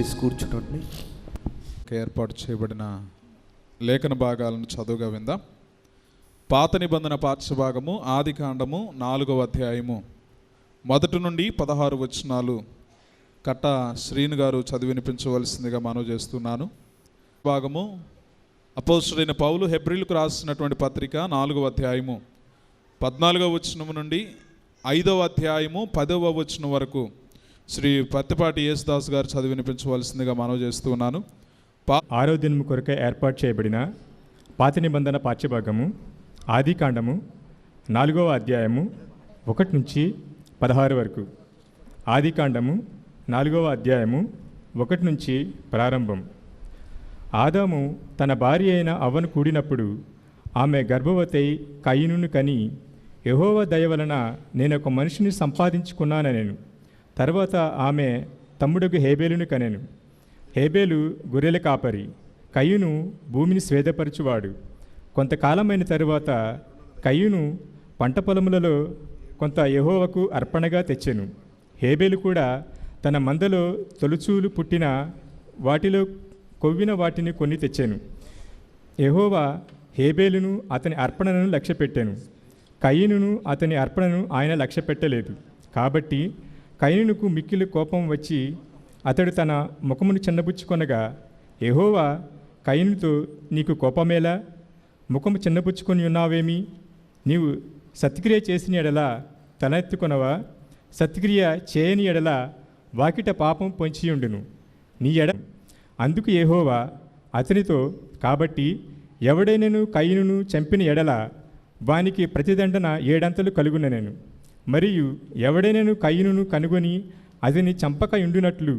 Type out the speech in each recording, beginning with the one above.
దయచేసి కూర్చుంటండి. ఏర్పాటు చేయబడిన లేఖన భాగాలను చదువుగా విందాం. పాత నిబంధన పాఠ్యభాగము ఆదికాండము 4వ అధ్యాయము 1 నుండి 16 వచనాలు కట్ట శ్రీను గారు చదివి వినిపించవలసిందిగా మనవి చేస్తున్నాను. భాగము అపోస్తలుడైన పౌలు హెబ్రీలకు రాసినటువంటి పత్రిక 4వ అధ్యాయము 14వ వచనం నుండి 5వ అధ్యాయము 10వ వచనం వరకు శ్రీ పత్తిపాటి యేసుదాస్ గారు చదివి వినిపించవలసిందిగా మనవి చేస్తున్నాను. 6వ దినము కొరకై ఏర్పాటు చేయబడిన పాత నిబంధన పాఠ్యభాగము ఆదికాండము 4వ అధ్యాయము 1 నుంచి 16 వరకు. ఆదికాండము 4వ అధ్యాయము 1 నుంచి ప్రారంభం. ఆదాము తన భార్య అయిన అవ్వను కూడినప్పుడు ఆమె గర్భవతి కయీనును కని, యెహోవా దయ వలన నేను ఒక మనిషిని సంపాదించుకున్నానెను. తర్వాత ఆమె తమ్ముడుగు హేబేలును కనెను. హేబేలు గొర్రెల కాపరి, కయీను భూమిని స్వేదపరచువాడు. కొంతకాలమైన తరువాత కయీను పంట పొలములలో కొంత యెహోవాకు అర్పణగా తెచ్చెను. హేబేలు కూడా తన మందలో తొలుచూలు పుట్టిన వాటిలో కొవ్విన వాటిని కొన్ని తెచ్చెను. యెహోవా హేబేలును అతని అర్పణను లక్ష్యపెట్టెను. కయీనును అతని అర్పణను ఆయన లక్ష్యపెట్టలేదు. కాబట్టి కయీనుకు మిక్కిలి కోపం వచ్చి అతడు తన ముఖమును చిన్నబుచ్చుకొనగా, యెహోవా కయీనుతో, నీకు కోపమేలా? ముఖము చిన్నబుచ్చుకొని ఉన్నావేమి? నీవు సత్క్రియ చేసిన ఎడల తలెత్తుకొనవా? సత్క్రియ చేయని ఎడల వాకిట పాపం పొంచియుండును నీ ఎడ. అందుకు యెహోవా అతనితో, కాబట్టి ఎవడైనను కయీనును చంపిన ఎడల వానికి ప్రతిదండన 7 అంతలు కలుగునెను. మరియు ఎవడైనను కయీనును కనుగొని అతని చంపక ఉండునట్లు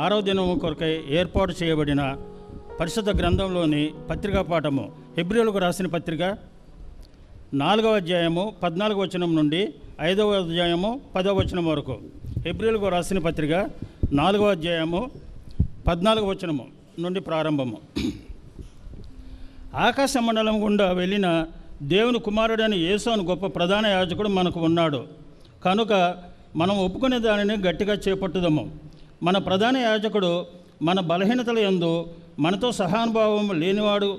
6వ దినము కొరకై ఏర్పాటు చేయబడిన పరిశుద్ధ గ్రంథంలోని పత్రికా పాఠము హెబ్రీయులకు రాసిన పత్రిక 4వ అధ్యాయము 14వ వచనం నుండి 5వ అధ్యాయము 10వ వచనం వరకు. హెబ్రీయులకు రాసిన పత్రిక 4వ అధ్యాయము 14వ వచనము నుండి ప్రారంభము. ఆకాశ మండలం గుండా వెళ్ళిన దేవుని కుమారుడైన యేసు అని గొప్ప ప్రధాన యాజకుడు మనకు ఉన్నాడు కనుక మనం ఒప్పుకునే దానిని గట్టిగా చేపట్టుదాము. మన ప్రధాన యాజకుడు మన బలహీనతల యందు మనతో సహానుభావం లేనివాడు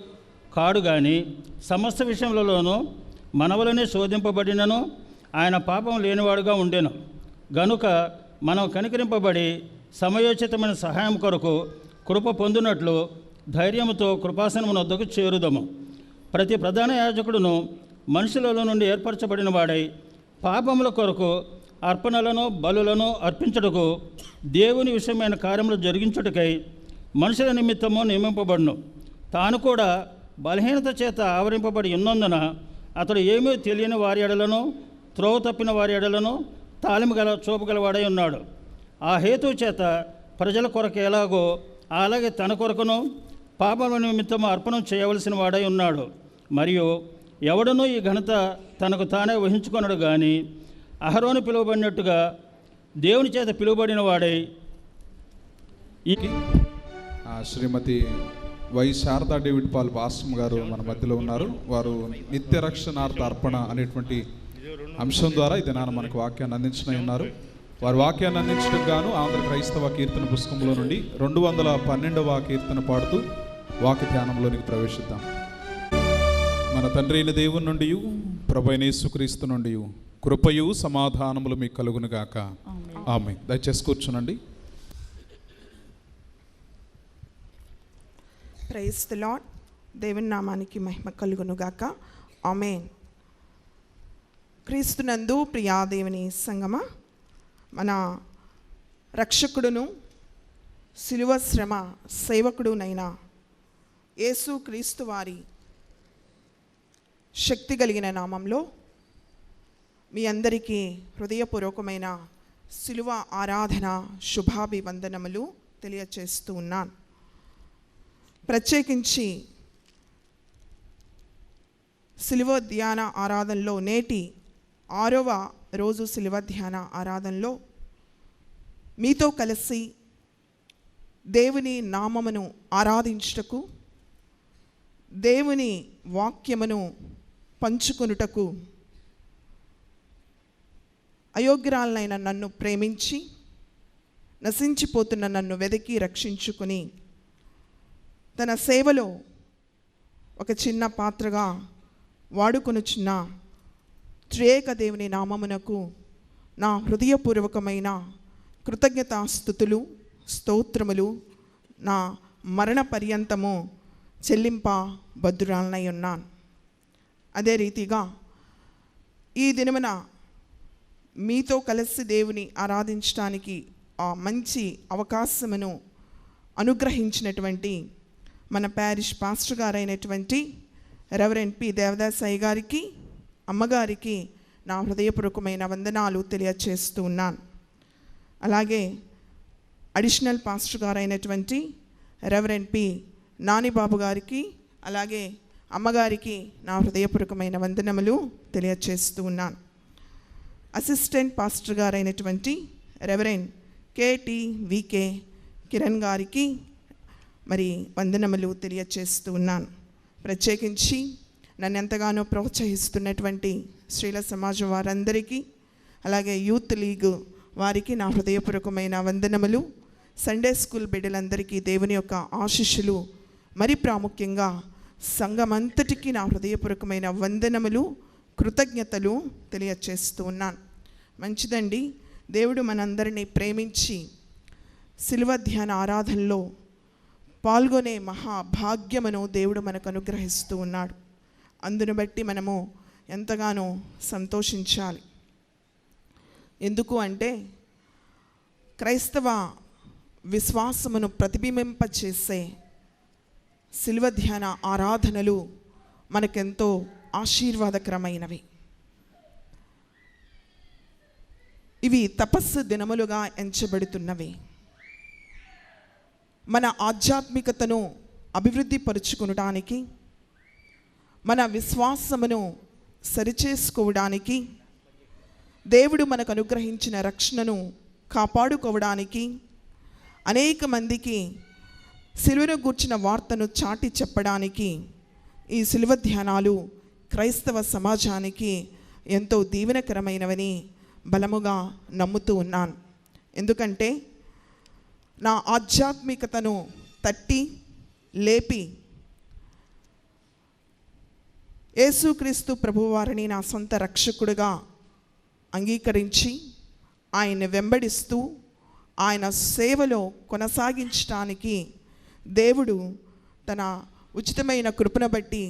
కాడు, కానీ సమస్త విషయములలోనూ మన వలనే శోధింపబడినను ఆయన పాపం లేనివాడుగా ఉండెను. గనుక మనం కనికరింపబడి సమయోచితమైన సహాయం కొరకు కృప పొందినట్లు ధైర్యముతో కృపాసనము వద్దకు చేరుదాము. ప్రతి ప్రధాన యాజకుడును మనుషులలో నుండి ఏర్పరచబడిన వాడై పాపముల కొరకు అర్పణలను బలులను అర్పించుటకు దేవుని విషయమైన కార్యములు జరిగించుటకై మనుషుల నిమిత్తము నియమింపబడును. తాను కూడా బలహీనత చేత ఆవరింపబడి ఉన్నందున అతడు ఏమీ తెలియని వారి ఎడలను త్రోవ తప్పిన వారి ఎడలను తాళిము చూపగలవాడై ఉన్నాడు. ఆ హేతువు చేత ప్రజల కొరకు ఎలాగో అలాగే తన కొరకును పాపముల నిమిత్తము అర్పణం చేయవలసిన వాడై ఉన్నాడు. మరియు ఎవడనూ ఈ ఘనత తనకు తానే వహించుకొనడు, కానీ అహరోను పిలువబడినట్టుగా దేవుని చేత పిలువబడిన వాడై శ్రీమతి Y Sharada David Paul pastor గారు మన మధ్యలో ఉన్నారు. వారు నిత్య రక్షణార్థ అర్పణ అనేటువంటి అంశం ద్వారా ఈ దినాన మనకు వాక్యాన్ని అందించిన ఉన్నారు. వారి వాక్యాన్ని అందించడం గాను ఆంధ్ర క్రైస్తవ కీర్తన పుస్తకంలో నుండి 212వ కీర్తన పాడుతూ వాక్య ధ్యానంలోనికి ప్రవేశిద్దాం. మన తండ్రి అయిన దేవుని నుండి ప్రభువైన యేసుక్రీస్తు నుండి కృపయు సమాధానములు మీకు కలుగునుగాక. ఆమేన్. దయచేసి కూర్చునండి. Praise the lord. దేవుని నామానికి మహిమ కలుగునుగాక. ఆమేన్. క్రీస్తునందు ప్రియా దేవుని సంగమ, మన రక్షకుడును శిలువ శ్రమ సేవకుడునైన యేసు క్రీస్తు వారి శక్తి కలిగిన నామంలో మీ అందరికీ హృదయపూర్వకమైన శిలువ ఆరాధన శుభాభివందనములు తెలియచేస్తూ ఉన్నాను. ప్రత్యేకించి శిలువ ధ్యాన ఆరాధనలో నేటి 6వ రోజు శిలువ ధ్యాన ఆరాధనలో మీతో కలిసి దేవుని నామమును ఆరాధించుటకు, దేవుని వాక్యమును పంచుకొనుటకు అయోగ్యురాలనైన నన్ను ప్రేమించి నశించిపోతున్న నన్ను వెతికి రక్షించుకుని తన సేవలో ఒక చిన్న పాత్రగా వాడుకొనుచున్న త్రియేక దేవుని నామమునకు నా హృదయపూర్వకమైన కృతజ్ఞతాస్తుతులు స్తోత్రములు నా మరణ పర్యంతము చెల్లింప బద్దురాలనై ఉన్నాను. అదే రీతిగా ఈ దినమున మీతో కలిసి దేవుని ఆరాధించడానికి ఆ మంచి అవకాశమును అనుగ్రహించినటువంటి మన ప్యారిష్ పాస్టర్ గారైనటువంటి రెవరెండ్ పి దేవదాసయ్య గారికి, అమ్మగారికి నా హృదయపూర్వకమైన వందనాలు తెలియచేస్తూ ఉన్నాను. అలాగే అడిషనల్ పాస్టర్ గారైనటువంటి రెవరెండ్ పి నానిబాబు గారికి, అలాగే అమ్మగారికి నా హృదయపూర్వకమైన వందనములు తెలియచేస్తూ ఉన్నాను. అసిస్టెంట్ పాస్టర్ గారైనటువంటి రెవరెండ్ KT.VK కిరణ్ గారికి మరి వందనములు తెలియచేస్తూ ఉన్నాను. ప్రత్యేకించి నన్ను ఎంతగానో ప్రోత్సహిస్తున్నటువంటి స్త్రీల సమాజం వారందరికీ, అలాగే యూత్ లీగ్ వారికి నా హృదయపూర్వకమైన వందనములు. సండే స్కూల్ బిడ్డలందరికీ దేవుని యొక్క ఆశీస్సులు, మరి ప్రాముఖ్యంగా సంఘమంతటికి నా హృదయపూర్వకమైన వందనములు, కృతజ్ఞతలు తెలియచేస్తూ ఉన్నాను. మంచిదండి, దేవుడు మనందరినీ ప్రేమించి శిలువ ధ్యాన ఆరాధనలో పాల్గొనే మహాభాగ్యమును దేవుడు మనకు అనుగ్రహిస్తూ ఉన్నాడు. అందును బట్టి మనము ఎంతగానో సంతోషించాలి. ఎందుకు అంటే క్రైస్తవ విశ్వాసమును ప్రతిబింబింపచేసే శిలువ ధ్యాన ఆరాధనలు మనకెంతో ఆశీర్వాదకరమైనవి. ఇవి తపస్సు దినములుగా ఎంచబడుతున్నవి. మన ఆధ్యాత్మికతను అభివృద్ధి పరుచుకొనడానికి, మన విశ్వాసమును సరిచేసుకోవడానికి, దేవుడు మనకు అనుగ్రహించిన రక్షణను కాపాడుకోవడానికి, అనేక మందికి సిలువను గూర్చిన వార్తను చాటి చెప్పడానికి ఈ సిలువ ధ్యానాలు క్రైస్తవ సమాజానికి ఎంతో దీవెనకరమైనవని బలముగా నమ్ముతూ ఉన్నాను. ఎందుకంటే నా ఆధ్యాత్మికతను తట్టి లేపి యేసుక్రీస్తు ప్రభువారిని నా సొంత రక్షకుడిగా అంగీకరించి ఆయన్ని వెంబడిస్తూ ఆయన సేవలో కొనసాగించడానికి దేవుడు తన ఉచితమైన కృపను బట్టి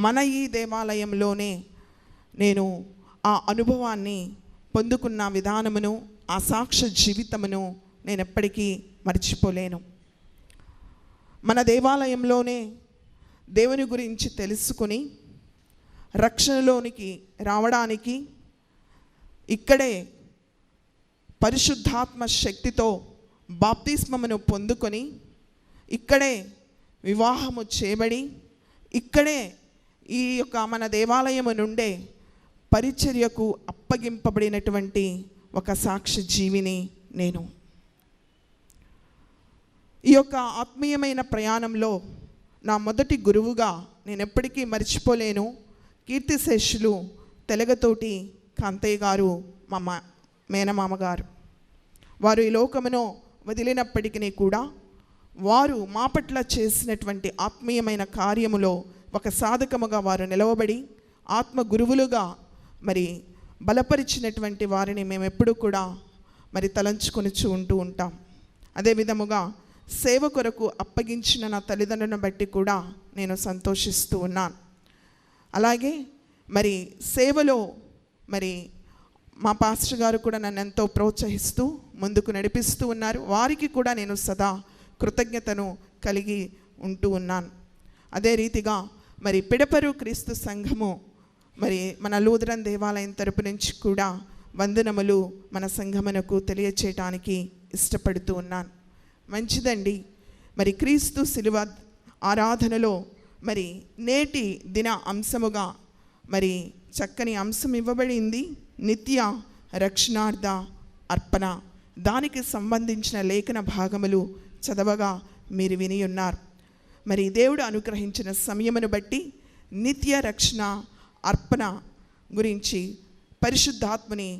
మన ఈ దేవాలయంలోనే నేను ఆ అనుభవాన్ని పొందుకున్న విధానమును, ఆ సాక్ష్య జీవితమును నేను ఎప్పటికీ మర్చిపోలేను. మన దేవాలయంలోనే దేవుని గురించి తెలుసుకుని రక్షణలోనికి రావడానికి, ఇక్కడే పరిశుద్ధాత్మ శక్తితో బాప్తిస్మమును పొందుకొని, ఇక్కడే వివాహము చేయబడి, ఇక్కడే ఈ యొక్క మన దేవాలయము నుండే పరిచర్యకు అప్పగింపబడినటువంటి ఒక సాక్ష్య జీవిని నేను. ఈ యొక్క ఆత్మీయమైన ప్రయాణంలో నా మొదటి గురువుగా నేను ఎప్పటికీ మర్చిపోలేను కీర్తిశేషులు తెలగతోటి కాంతయ్య గారు, మా మేనమామ గారు. వారు ఈ లోకమును వదిలినప్పటికీ కూడా వారు మా పట్ల చేసినటువంటి ఆత్మీయమైన కార్యములో ఒక సాధకముగా వారు నిలవబడి ఆత్మ గురువులుగా మరి బలపరిచినటువంటి వారిని మేము ఎప్పుడూ కూడా మరి తలంచుకొనిచూ ఉంటూ ఉంటాం. అదే విధముగా సేవ కొరకు అప్పగించిన నా తల్లిదండ్రులను బట్టి కూడా నేను సంతోషిస్తూ ఉన్నాను. అలాగే మరి సేవలో మరి మా పాస్టర్ గారు కూడా నన్ను ఎంతో ప్రోత్సహిస్తూ ముందుకు నడిపిస్తూ ఉన్నారు. వారికి కూడా నేను సదా కృతజ్ఞతను కలిగి ఉంటూ ఉన్నాను. అదే రీతిగా మరి పిడపరు క్రీస్తు సంఘము మరి మన లూథరన్ దేవాలయం తరపు నుంచి కూడా వందనములు మన సంఘమునకు తెలియచేయటానికి ఇష్టపడుతూ ఉన్నాను. మంచిదండి, మరి క్రీస్తు శిలువ ఆరాధనలో మరి నేటి దిన అంశముగా మరి చక్కని అంశం ఇవ్వబడింది, నిత్య రక్షణార్థ అర్పణ. దానికి సంబంధించిన లేఖన భాగములు చదవగా మీరు విని ఉన్నారు. మరి దేవుడు అనుగ్రహించిన సమయమును బట్టి నిత్య రక్షణ అర్పణ గురించి పరిశుద్ధాత్మని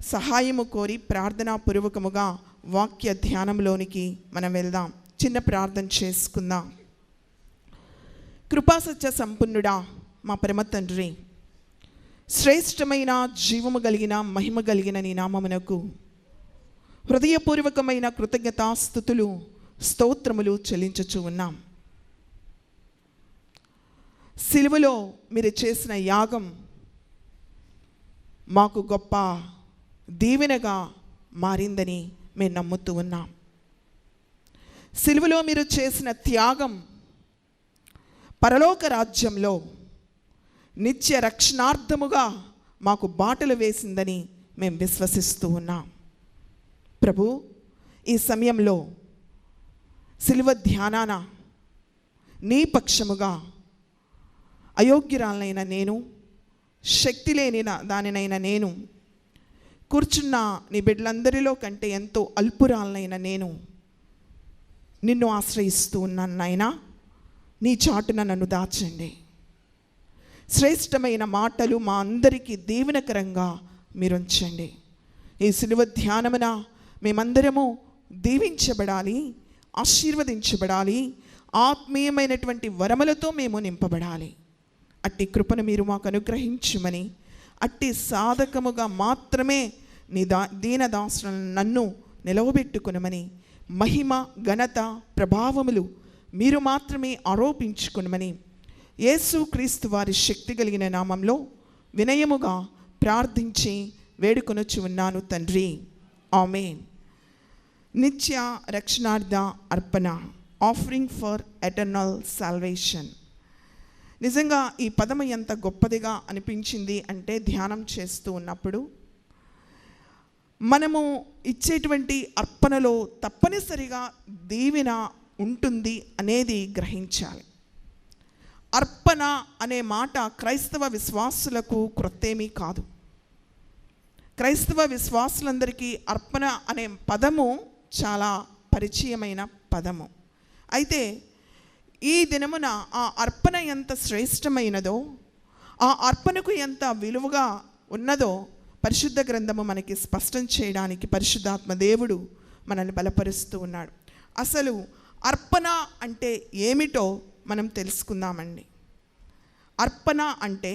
సహాయము కోరి ప్రార్థనాపూర్వకముగా వాక్య ధ్యానంలోనికి మనం వెళ్దాం. చిన్న ప్రార్థన చేసుకుందాం. కృపాసత్య సంపన్నుడా మా పరమ తండ్రి, శ్రేష్టమైన జీవము కలిగిన మహిమ కలిగిన నీ నామమునకు హృదయపూర్వకమైన కృతజ్ఞతాస్తుతులు స్తోత్రములు చెల్లించుచూ ఉన్నాం. సిలువలో మీరు చేసిన యాగం మాకు గొప్ప దీవెనగా మారిందని మేము నమ్ముతూ ఉన్నాం. సిలువలో మీరు చేసిన త్యాగం పరలోక రాజ్యంలో నిత్య రక్షణార్థముగా మాకు బాటలు వేసిందని మేము విశ్వసిస్తూ ఉన్నాం. ప్రభు, ఈ సమయంలో సిలువ ధ్యానాన నీ పక్షముగా అయోగ్యురాలనైన నేను, శక్తి లేని దానినైనా నేను, కూర్చున్న నీ బిడ్డలందరిలో కంటే ఎంతో అల్పురాలనైన నేను నిన్ను ఆశ్రయిస్తూ ఉన్నాను నాయనా. నీ చాటున నన్ను దాచండి. శ్రేష్టమైన మాటలు మా అందరికీ దీవెనకరంగా మీరు ఉంచండి. ఈ సిలువ ధ్యానమున మేమందరము దీవించబడాలి, ఆశీర్వదించబడాలి, ఆత్మీయమైనటువంటి వరములతో మేము నింపబడాలి. అట్టి కృపను మీరు మాకు అనుగ్రహించుమని, అట్టి సాధకముగా మాత్రమే నీ దీనదాసులను నన్ను నిలవబెట్టుకునమని, మహిమ ఘనత ప్రభావములు మీరు మాత్రమే ఆరోపించుకునమని యేసు క్రీస్తు వారి శక్తి కలిగిన నామంలో వినయముగా ప్రార్థించి వేడుకొనొచ్చు ఉన్నాను తండ్రి. ఆమేన్. నిత్య రక్షణార్థ అర్పణ, ఆఫరింగ్ ఫర్ ఎటర్నల్ సాల్వేషన్. నిజంగా ఈ పదము ఎంత గొప్పదిగా అనిపించింది అంటే, ధ్యానం చేస్తూ ఉన్నప్పుడు మనము ఇచ్చేటువంటి అర్పణలో తప్పనిసరిగా దీవెన ఉంటుంది అనేది గ్రహించాలి. అర్పణ అనే మాట క్రైస్తవ విశ్వాసులకు క్రొత్తేమీ కాదు. క్రైస్తవ విశ్వాసులందరికీ అర్పణ అనే పదము చాలా పరిచయమైన పదము. అయితే ఈ దినమున ఆ అర్పణ ఎంత శ్రేష్టమైనదో, ఆ అర్పణకు ఎంత విలువగా ఉన్నదో పరిశుద్ధ గ్రంథము మనకి స్పష్టం చేయడానికి పరిశుద్ధాత్మ దేవుడు మనల్ని బలపరుస్తూ ఉన్నాడు. అసలు అర్పణ అంటే ఏమిటో మనం తెలుసుకుందామండి. అర్పణ అంటే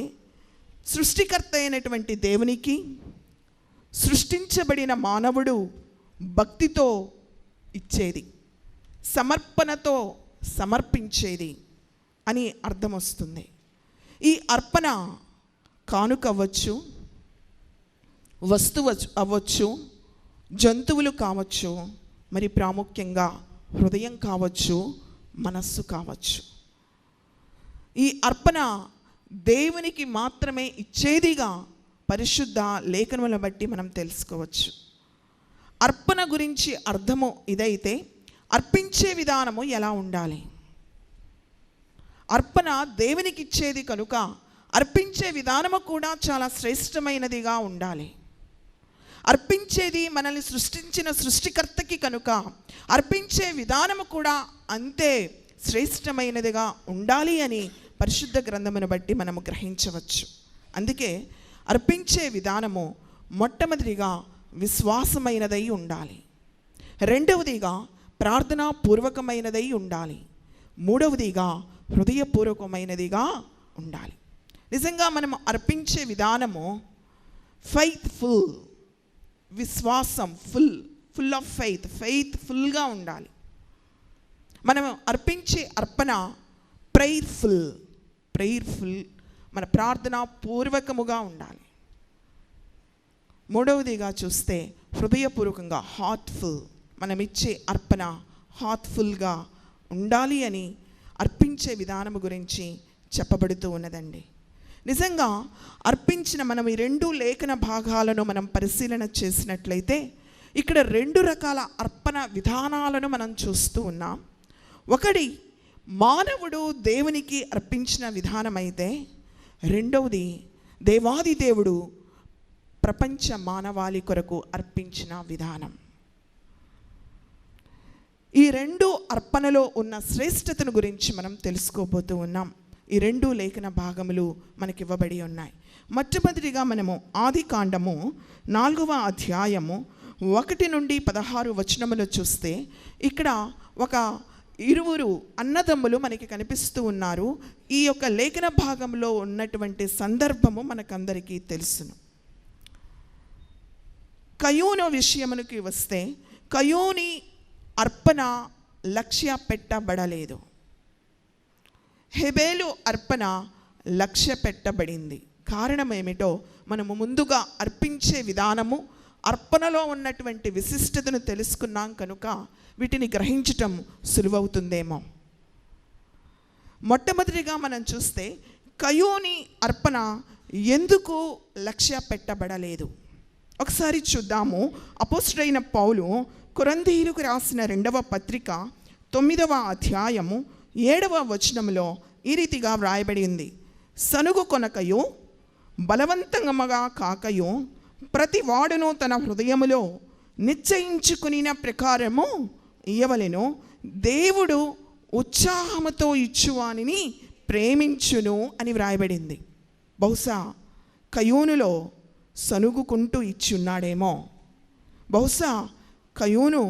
సృష్టికర్త అయినటువంటి దేవునికి సృష్టించబడిన మానవుడు భక్తితో ఇచ్చేది, సమర్పణతో సమర్పించేది అని అర్థం వస్తుంది. ఈ అర్పణ కానుక అవ్వచ్చు, వస్తువు అవ్వచ్చు, జంతువులు కావచ్చు, మరి ప్రాముఖ్యంగా హృదయం కావచ్చు, మనస్సు కావచ్చు. ఈ అర్పణ దేవునికి మాత్రమే ఇచ్చేదిగా పరిశుద్ధ లేఖనములను బట్టి మనం తెలుసుకోవచ్చు. అర్పణ గురించి అర్థము ఇదైతే అర్పించే విధానము ఎలా ఉండాలి? అర్పణ దేవునికి ఇచ్చేది కనుక అర్పించే విధానము కూడా చాలా శ్రేష్టమైనదిగా ఉండాలి. అర్పించేది మనల్ని సృష్టించిన సృష్టికర్తకి కనుక అర్పించే విధానము కూడా అంతే శ్రేష్టమైనదిగా ఉండాలి అని పరిశుద్ధ గ్రంథమును బట్టి మనము గ్రహించవచ్చు. అందుకే అర్పించే విధానము మొట్టమొదటిగా విశ్వాసమైనదై ఉండాలి, రెండవదిగా ప్రార్థనాపూర్వకమైనదై ఉండాలి, మూడవదిగా హృదయపూర్వకమైనదిగా ఉండాలి. నిజంగా మనం అర్పించే విధానము ఫెయిత్ఫుల్, విశ్వాసం, ఫుల్ ఆఫ్ ఫెయిత్ఫుల్గా ఉండాలి. మనం అర్పించే అర్పణ ప్రేయర్ఫుల్, మన ప్రార్థన పూర్వకముగా ఉండాలి. మూడవదిగా చూస్తే హృదయపూర్వకంగా హార్ట్ఫుల్, మనం ఇచ్చే అర్పణ హార్ట్ఫుల్గా ఉండాలి అని అర్పించే విధానము గురించి చెప్పబడుతూ ఉన్నదండి. నిజంగా అర్పించిన మనం ఈ రెండు లేఖన భాగాలను మనం పరిశీలన చేసినట్లయితే ఇక్కడ రెండు రకాల అర్పణ విధానాలను మనం చూస్తూ ఉన్నాం. ఒకటి మానవుడు దేవునికి అర్పించిన విధానం అయితే, రెండవది దేవాది దేవుడు ప్రపంచ మానవాళి కొరకు అర్పించిన విధానం. ఈ రెండు అర్పణలో ఉన్న శ్రేష్టతను గురించి మనం తెలుసుకోబోతూ ఉన్నాం. ఈ రెండు లేఖన భాగములు మనకి ఇవ్వబడి ఉన్నాయి. మొట్టమొదటిగా మనము ఆదికాండము 4వ అధ్యాయము 1 నుండి 16 వచనములు చూస్తే ఇక్కడ ఒక ఇరువురు అన్నదమ్ములు మనకి కనిపిస్తూ ఉన్నారు. ఈ యొక్క లేఖన భాగంలో ఉన్నటువంటి సందర్భము మనకందరికీ తెలుసును. కయోను విషయమునికి వస్తే కయోని అర్పణ లక్ష్య పెట్టబడలేదు. హెబేలు అర్పణ లక్ష్య పెట్టబడింది. కారణం ఏమిటో మనము ముందుగా అర్పించే విధానము, అర్పణలో ఉన్నటువంటి విశిష్టతను తెలుసుకున్నాం కనుక వీటిని గ్రహించటం సులువవుతుందేమో. మొట్టమొదటిగా మనం చూస్తే కయోని అర్పణ ఎందుకు లక్ష్య పెట్టబడలేదు ఒకసారి చూద్దాము. అపోస్తలుడైన పౌలు కొరింథీయులకు రాసిన 2వ పత్రిక 9వ అధ్యాయము 7వ వచనంలో ఈ రీతిగా వ్రాయబడి ఉంది. సనుగు కొనకయో బలవంతంగా కాకయో ప్రతి వాడును తన హృదయములో నిశ్చయించుకునిన ప్రకారము ఇయ్యవలెను. దేవుడు ఉత్సాహముతో ఇచ్చువానిని ప్రేమించును అని వ్రాయబడింది. బహుశా కయోనులో సనుగుకుంటూ ఇచ్చున్నాడేమో. బహుశా కయోను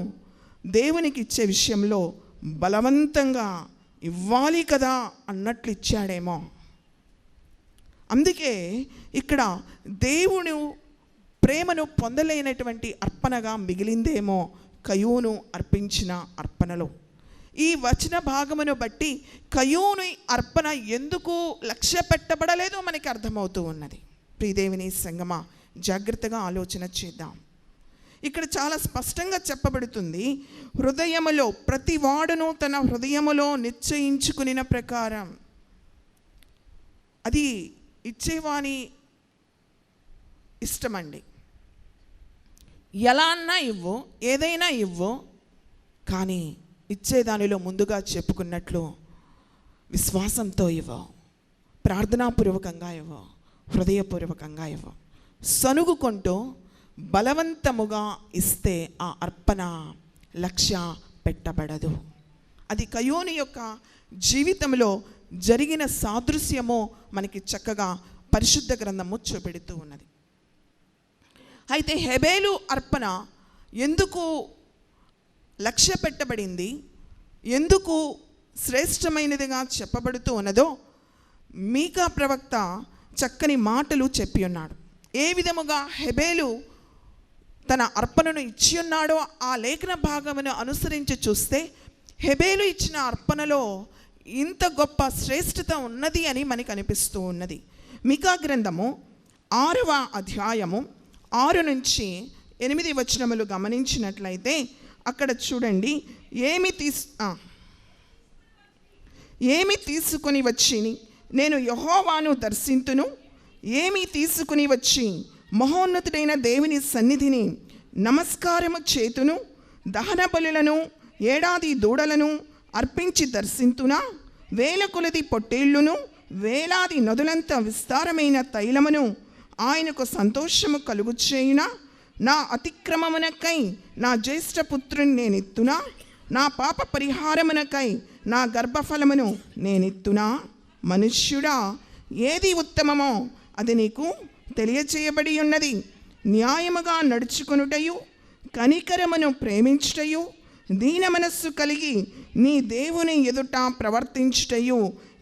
దేవునికి ఇచ్చే విషయంలో బలవంతంగా ఇవ్వాలి కదా అన్నట్లు ఇచ్చాడేమో. అందుకే ఇక్కడ దేవుడు ప్రేమను పొందలేనటువంటి అర్పణగా మిగిలిందేమో కయోను అర్పించిన అర్పణలో. ఈ వచన భాగమును బట్టి కయోను అర్పణ ఎందుకు లక్ష్య పెట్టబడలేదో మనకి అర్థమవుతూ ఉన్నది. ప్రియదేవుని సంగమా, జాగ్రత్తగా ఆలోచన చేద్దాం. ఇక్కడ చాలా స్పష్టంగా చెప్పబడుతుంది, హృదయములో ప్రతి వాడును తన హృదయములో నిశ్చయించుకునిన ప్రకారం. అది ఇచ్చేవాని ఇష్టమండి. ఎలా అన్నా ఇవ్వు, ఏదైనా ఇవ్వు, కానీ ఇచ్చేదానిలో ముందుగా చెప్పుకున్నట్లు విశ్వాసంతో ఇవ్వు, ప్రార్థనాపూర్వకంగా ఇవ్వు, హృదయపూర్వకంగా ఇవ్వు. సనుగుకుంటూ బలవంతముగా ఇస్తే ఆ అర్పణ లక్ష్య పెట్టబడదు. అది కయోను యొక్క జీవితంలో జరిగిన సాదృశ్యము మనకి చక్కగా పరిశుద్ధ గ్రంథము చూపెడుతూ ఉన్నది. అయితే హెబేలు అర్పణ ఎందుకు లక్ష్య పెట్టబడింది, ఎందుకు శ్రేష్టమైనదిగా చెప్పబడుతూ ఉన్నదో మీకా ప్రవక్త చక్కని మాటలు చెప్పి ఉన్నాడు. ఏ విధముగా హెబేలు తన అర్పణను ఇచ్చి ఉన్నాడో ఆ లేఖన భాగమును అనుసరించి చూస్తే హెబేలు ఇచ్చిన అర్పణలో ఇంత గొప్ప శ్రేష్టత ఉన్నది అని మనకు అనిపిస్తూ ఉన్నది. మీకా గ్రంథము 6వ అధ్యాయము 6 నుంచి 8 వచనములు గమనించినట్లయితే అక్కడ చూడండి, ఏమి తీసుకొని వచ్చి నేను యెహోవాను దర్శింతును, ఏమి తీసుకుని వచ్చి మహోన్నతుడైన దేవుని సన్నిధిని నమస్కారము చేతును, దహన బలులను ఏడాది దూడలను అర్పించి దర్శింతునా, వేల కొలది పొట్టేళ్లును వేలాది నదులంత విస్తారమైన తైలమును ఆయనకు సంతోషము కలుగు చేయునా, నా అతిక్రమమునకై నా జ్యేష్ఠపుత్రుని నేనిత్తునా, నా పాప పరిహారమునకై నా గర్భఫలమును నేనిత్తునా. మనుష్యుడా, ఏది ఉత్తమమో అది నీకు తెలియచేయబడి ఉన్నది. న్యాయముగా నడుచుకొనుటయు, కనికరమును ప్రేమించుటయు, దీన మనస్సు కలిగి నీ దేవుని ఎదుట ప్రవర్తించుటయు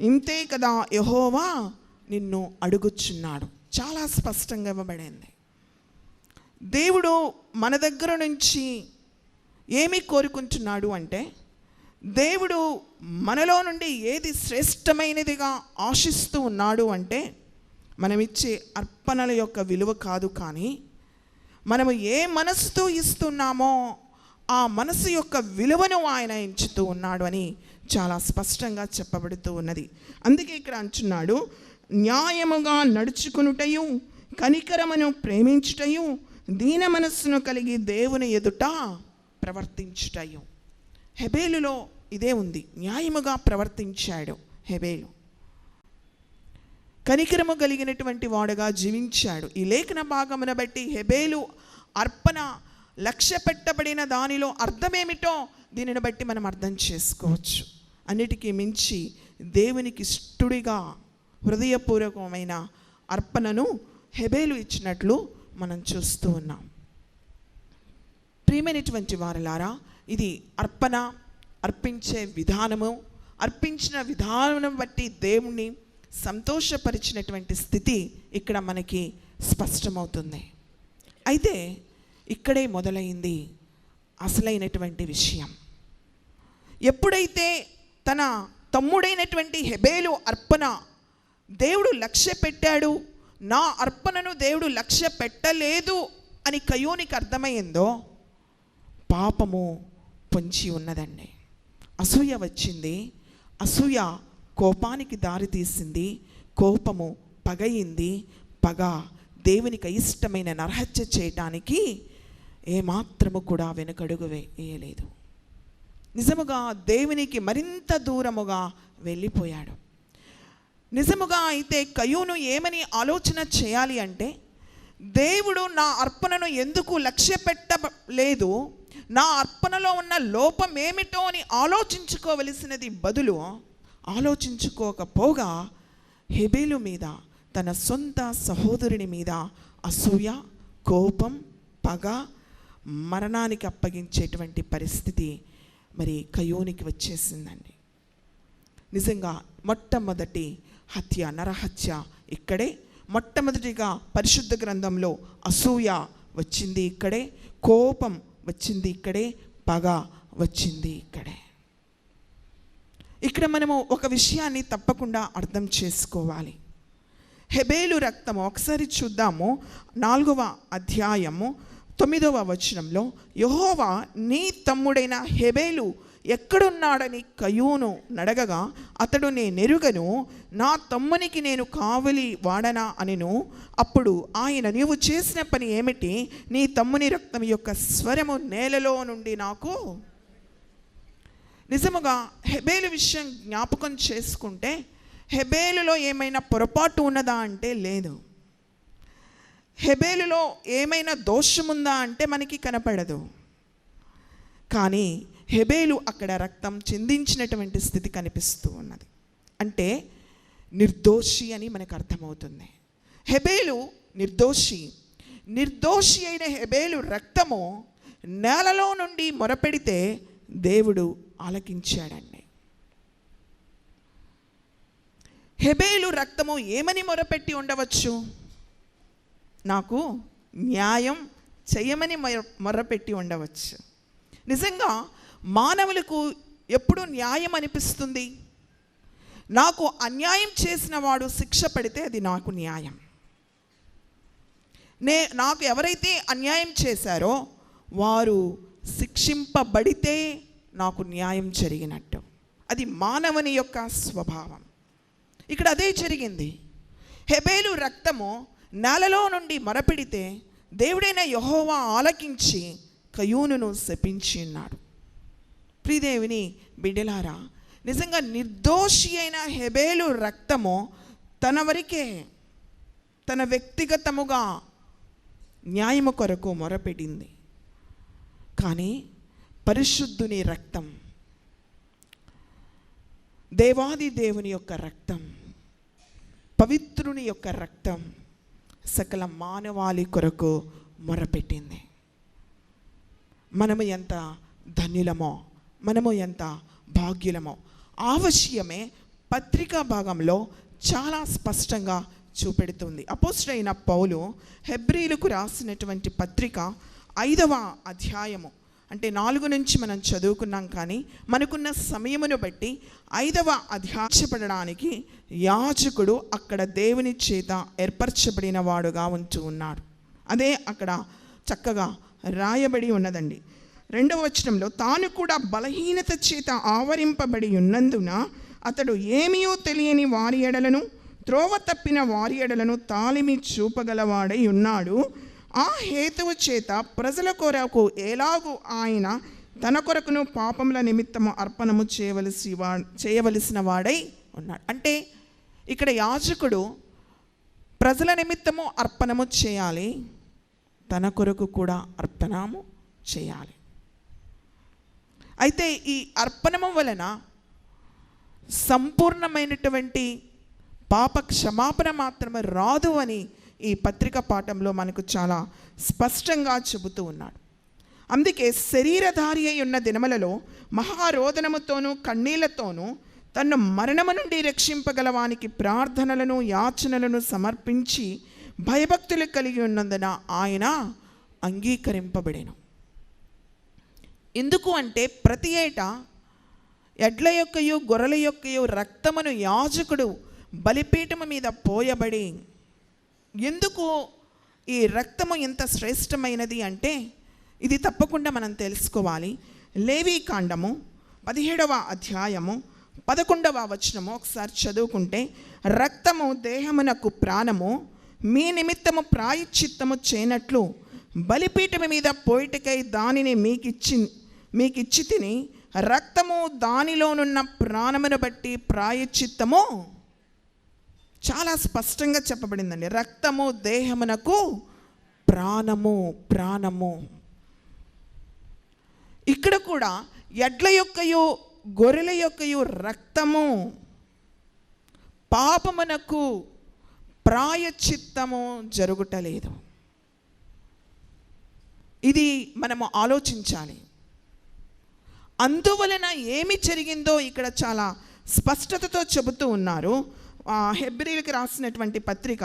ఇంతే కదా యెహోవా నిన్ను అడుగుచున్నాడు. చాలా స్పష్టంగా ఇవ్వబడింది. దేవుడు మన దగ్గర నుంచి ఏమి కోరుకుంటున్నాడు అంటే, దేవుడు మనలో నుండి ఏది శ్రేష్టమైనదిగా ఆశిస్తూ ఉన్నాడు అంటే, మనమిచ్చే అర్పణల యొక్క విలువ కాదు, కానీ మనము ఏ మనసుతో ఇస్తున్నామో ఆ మనసు యొక్క విలువను ఆయన ఎంచుతూ ఉన్నాడు అని చాలా స్పష్టంగా చెప్పబడుతూ ఉన్నది. అందుకే ఇక్కడ అంటున్నాడు, న్యాయముగా నడుచుకునుటయు, కనికరమును ప్రేమించుటయు, దీన మనస్సును కలిగి దేవుని ఎదుట ప్రవర్తించుటయు. హెబేలులో ఇదే ఉంది. న్యాయముగా ప్రవర్తించాడు హెబేలు, కనికరము కలిగినటువంటి వాడుగా జీవించాడు. ఈ లేఖన భాగమున బట్టి హెబేలు అర్పణ లక్ష్య పెట్టబడిన దానిలో అర్థమేమిటో దీనిని బట్టి మనం అర్థం చేసుకోవచ్చు. అన్నిటికీ మించి దేవునికి ఇష్టడిగా హృదయపూర్వకమైన అర్పణను హెబేలు ఇచ్చినట్లు మనం చూస్తూ ఉన్నాం. ప్రియమైనటువంటి వారలారా, ఇది అర్పించే విధానము, అర్పించిన విధానం బట్టి దేవుణ్ణి సంతోషపరిచినటువంటి స్థితి ఇక్కడ మనకి స్పష్టమవుతుంది. అయితే ఇక్కడే మొదలైంది అసలైనటువంటి విషయం. ఎప్పుడైతే తన తమ్ముడైనటువంటి హెబేలు అర్పణ దేవుడు లక్ష్య పెట్టాడు, నా అర్పణను దేవుడు లక్ష్య పెట్టలేదు అని కయోనికి అర్థమైందో, పాపము పొంచి ఉన్నదండి. అసూయ వచ్చింది. అసూయ కోపానికి దారితీసింది. కోపము పగయింది. పగ దేవునికి అయిష్టమైన నరహత్య చేయటానికి ఏమాత్రము కూడా వెనుకడుగు వేయలేదు. నిజముగా దేవునికి మరింత దూరముగా వెళ్ళిపోయాడు. నిజముగా అయితే కయోను ఏమని ఆలోచన చేయాలి అంటే, దేవుడు నా అర్పణను ఎందుకు లక్ష్య పెట్టలేదు, నా అర్పణలో ఉన్న లోపం ఏమిటో అని ఆలోచించుకోవలసినది బదులు ఆలోచించుకోకపోగా హెబేలు మీద, తన సొంత సహోదరుని మీద అసూయ, కోపం, పగ, మరణానికి అప్పగించేటువంటి పరిస్థితి మరి కయోనికి వచ్చేసిందండి. నిజంగా మొట్టమొదటి హత్య, నరహత్య ఇక్కడే. మొట్టమొదటిగా పరిశుద్ధ గ్రంథంలో అసూయ వచ్చింది ఇక్కడే, కోపం వచ్చింది ఇక్కడే, పగ వచ్చింది ఇక్కడే. ఇక్కడ మనము ఒక విషయాన్ని తప్పకుండా అర్థం చేసుకోవాలి. హెబేలు రక్తము ఒకసారి చూద్దాము. 4వ అధ్యాయము 9వ వచనంలో, యెహోవా నీ తమ్ముడైన హెబేలు ఎక్కడున్నాడని కయోను నడగగా, అతడు నేనెరుగను, నా తమ్మునికి నేను కావలి వాడనా అనెను. అప్పుడు ఆయన, నీవు చేసిన పని ఏమిటి? నీ తమ్ముని రక్తం యొక్క స్వరము నేలలో నుండి నాకు. నిజముగా హెబేలు విషయం జ్ఞాపకం చేసుకుంటే హెబేలులో ఏమైనా పొరపాటు ఉన్నదా అంటే లేదు. హెబేలులో ఏమైనా దోషముందా అంటే మనకి కనపడదు. కానీ హెబేలు అక్కడ రక్తం చిందించినటువంటి స్థితి కనిపిస్తూ ఉన్నది. అంటే నిర్దోషి అని మనకు అర్థమవుతుంది. హెబేలు నిర్దోషి అయిన హెబేలు రక్తము నేలలో నుండి మొరపెడితే దేవుడు ఆలకించాడండి. హెబేలు రక్తము ఏమని మొరపెట్టి ఉండవచ్చు? నాకు న్యాయం చేయమని మొరపెట్టి ఉండవచ్చు. నిజంగా మానవులకు ఎప్పుడు న్యాయం అనిపిస్తుంది? నాకు అన్యాయం చేసిన వాడు శిక్ష పడితే అది నాకు న్యాయం. నాకు ఎవరైతే అన్యాయం చేశారో వారు శిక్షింపబడితే నాకు న్యాయం జరిగినట్టు. అది మానవుని యొక్క స్వభావం. ఇక్కడ అదే జరిగింది. హెబేలు రక్తము నేలలో నుండి మొరపెడితే దేవుడైన యెహోవా ఆలకించి కయోనును శపించి ఉన్నాడు. ప్రియదేవుని బిడ్డలారా, నిజంగా నిర్దోషి అయిన హెబేలు రక్తము తన వరకే, తన వ్యక్తిగతముగా న్యాయము కొరకు మొరపెడింది. కానీ పరిశుద్ధుని రక్తం, దేవాది దేవుని యొక్క రక్తం, పవిత్రుని యొక్క రక్తం సకల మానవాళి కొరకు మొరపెట్టింది. మనము ఎంత ధన్యులమో, మనము ఎంత భాగ్యులమో ఆ విషయమే పత్రికా భాగంలో చాలా స్పష్టంగా చూపెడుతుంది. అపోస్తలుడైన పౌలు హెబ్రీలకు రాసినటువంటి పత్రిక 5వ అధ్యాయము, అంటే 4 నుంచి మనం చదువుకున్నాం, కానీ మనకున్న సమయమును బట్టి 5వ అధ్యాయపడడానికి యాజకుడు అక్కడ దేవుని చేత ఏర్పరచబడిన వాడుగా ఉంటూ ఉన్నాడు. అదే అక్కడ చక్కగా రాయబడి ఉన్నదండి. 2వ వచనంలో, తాను కూడా బలహీనత చేత ఆవరింపబడి ఉన్నందున అతడు ఏమీయో తెలియని వారి ఎడలను, త్రోవ తప్పిన వారి ఎడలను తాలిమి చూపగలవాడై ఉన్నాడు. ఆ హేతువు చేత ప్రజల కొరకు ఎలాగూ ఆయన తన కొరకును పాపముల నిమిత్తము అర్పణము చేయవలసిన వాడై ఉన్నాడు. అంటే ఇక్కడ యాజకుడు ప్రజల నిమిత్తము అర్పణము చేయాలి, తన కొరకు కూడా అర్పణము చేయాలి. అయితే ఈ అర్పణము వలన సంపూర్ణమైనటువంటి పాప క్షమాపణ మాత్రమే రాదు అని ఈ పత్రిక పాఠంలో మనకు చాలా స్పష్టంగా చెబుతూ ఉన్నాడు. అందుకే శరీరధారి అయి ఉన్న దినములలో మహారోదనముతోనూ కన్నీళ్లతోనూ తన్ను మరణము నుండి రక్షింపగలవానికి ప్రార్థనలను యాచనలను సమర్పించి భయభక్తులు కలిగి ఉన్నందున ఆయన అంగీకరింపబడెను. ఎందుకు అంటే ప్రతి ఏటా ఎడ్ల యొక్కయు గొర్రెల యొక్కయు రక్తమును యాజకుడు బలిపీఠము మీద పోయబడి, ఎందుకు ఈ రక్తము ఎంత శ్రేష్టమైనది అంటే ఇది తప్పకుండా మనం తెలుసుకోవాలి. లేవీకాండము 17వ అధ్యాయము 11వ వచనము ఒకసారి చదువుకుంటే, రక్తము దేహమునకు ప్రాణము, మీ నిమిత్తము ప్రాయశ్చిత్తము చేయనట్లు బలిపీఠము మీద పోయిటకై దానిని మీకిచ్చి తిని, రక్తము దానిలోనున్న ప్రాణమును బట్టి ప్రాయశ్చిత్తము. చాలా స్పష్టంగా చెప్పబడిందండి. రక్తము దేహమునకు ప్రాణము. ఇక్కడ కూడా ఎడ్ల యొక్కయు గొర్రెల యొక్కయు రక్తము పాపమునకు ప్రాయశ్చిత్తము జరుగుటలేదు. ఇది మనము ఆలోచించాలి. అందువలన ఏమి జరిగిందో ఇక్కడ చాలా స్పష్టతతో చెబుతూ ఉన్నారు. హెబ్రీయులకు రాసినటువంటి పత్రిక